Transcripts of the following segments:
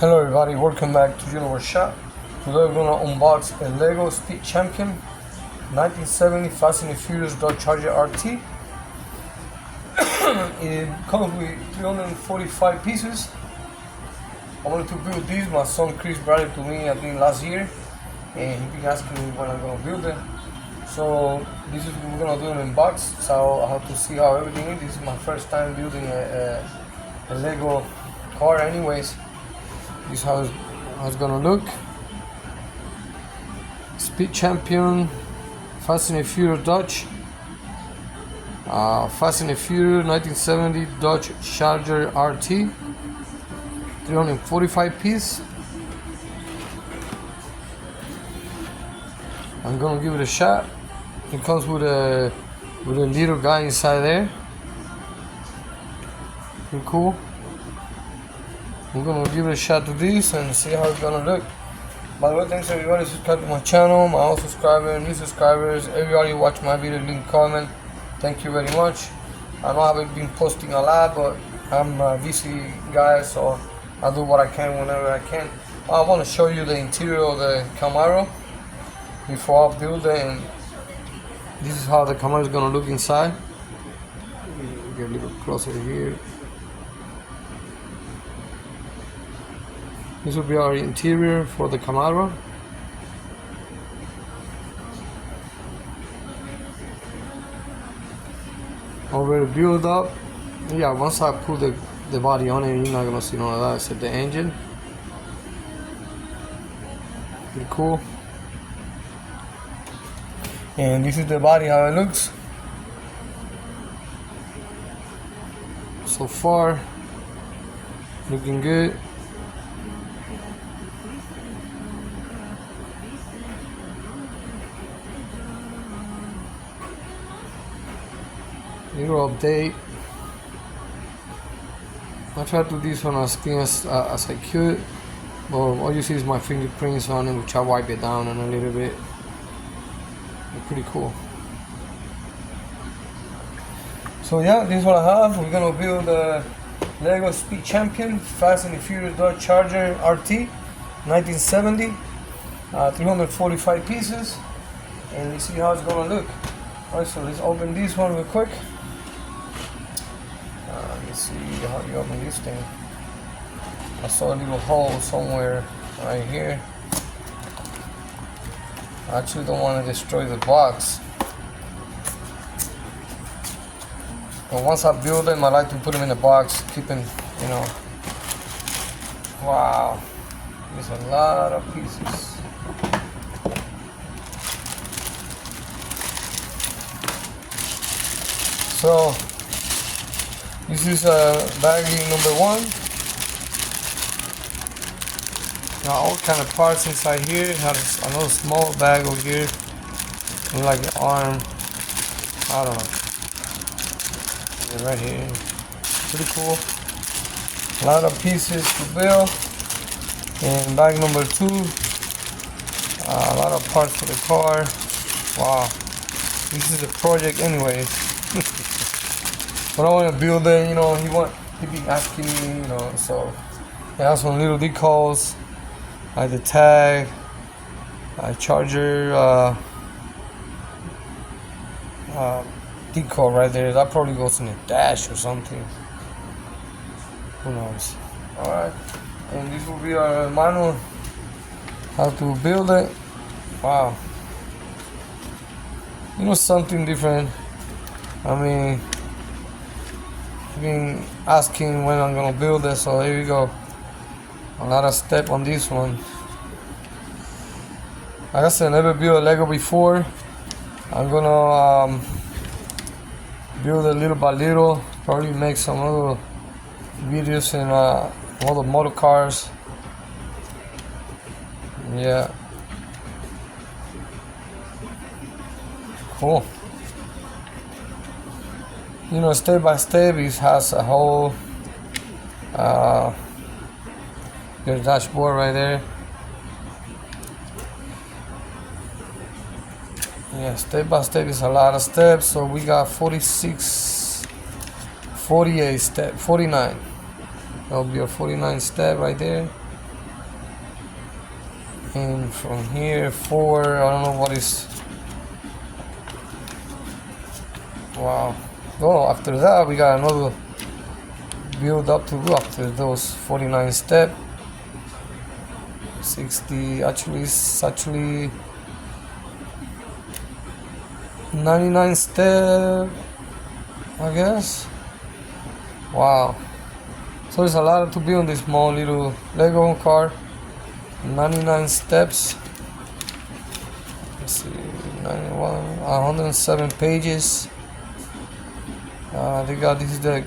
Hello everybody, welcome back to Universe Shop. Today we're gonna unbox a Lego Speed Champion 1970 Fast and Furious Dodge Charger RT. It comes with 345 pieces. I wanted to build this. My son Chris brought it to me I think last year, and he been asking me when I'm gonna build it. So this is what we're gonna do in unbox. So I have to see how everything is. This is my first time building a Lego car anyways. This is how it's gonna look. Speed Champion, Fast and Furious Dodge, Fast and Furious 1970 Dodge Charger RT, 345 piece. I'm gonna give it a shot. It comes with a little guy inside there. Pretty cool. I'm gonna give it a shot to this and see how it's gonna look. By the way, thanks everybody subscribe to my channel, my old subscribers, new subscribers, everybody watch my video, leave comment. Thank you very much. I know I haven't been posting a lot, but I'm a busy guy, so I'll do what I can whenever I can. I want to show you the interior of the CAMARO before I build it, and this is how the CAMARO is gonna look inside. Get a little closer here. This will be our interior for the CAMARO. Already built up. Yeah, once I put the body on it, you're not gonna see none of that except the engine. Pretty cool. And this is the body, how it looks. So far, looking good. Little update. I tried to do this one as clean as I could, but all you see is my fingerprints on it, which I wipe it down in a little bit. They're pretty cool. So yeah, this is what I have. We're gonna build a Lego Speed Champion Fast and Furious Dodge Charger RT 1970, 345 pieces, and let's see how it's gonna look. Alright, so let's open this one real quick. Let's see how you open this thing. I saw a little hole somewhere right here. I actually don't want to destroy the box, but once I build them, I like to put them in the box, keep them, you know. Wow, there's a lot of pieces. So this is bagging number 1. Now all kind of parts inside here. It has another small bag over here, and like an arm. I don't know. Right here, pretty cool. A lot of pieces to build. And bag number 2. A lot of parts for the car. Wow, this is a project anyway. But I want to build it, you know. He be asking me, you know. So it has some little decals, like the tag, charger decal right there. That probably goes in the dash or something. Who knows? All right, and this will be our manual how to build it. Wow, you know, something different. I mean, been asking when I'm gonna build it, so here we go. A lot of step on this one. Like I said, never built a Lego before. I'm gonna build it little by little. Probably make some other videos in all the motor cars. Yeah, cool. You know, step by step, it has a whole your dashboard right there. Yeah, step by step is a lot of steps. So we got 46, 48 step, 49. That'll be a 49 step right there. And from here forward, I don't know what is. Wow. Oh, after that we got another build up to do after those 49 steps. 60, it's actually 99 step, I guess. Wow. So there's a lot to build this small little Lego car. 99 steps. Let's see, 91, 107 pages. They got, this is the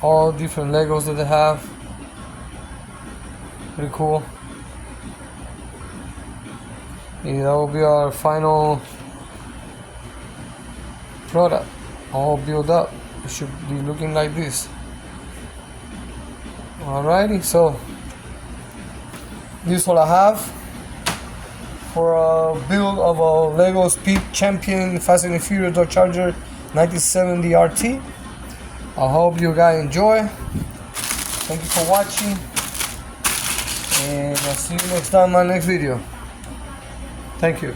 all different Legos that they have. Pretty cool. Yeah, that will be our final product, all built up. It should be looking like this. Alrighty, so this is what I have for a build of a Lego Speed Champion Fast and Furious Dodge Charger 1970 RT. I hope you guys enjoy. Thank you for watching, and I'll see you next time in my next video. Thank you.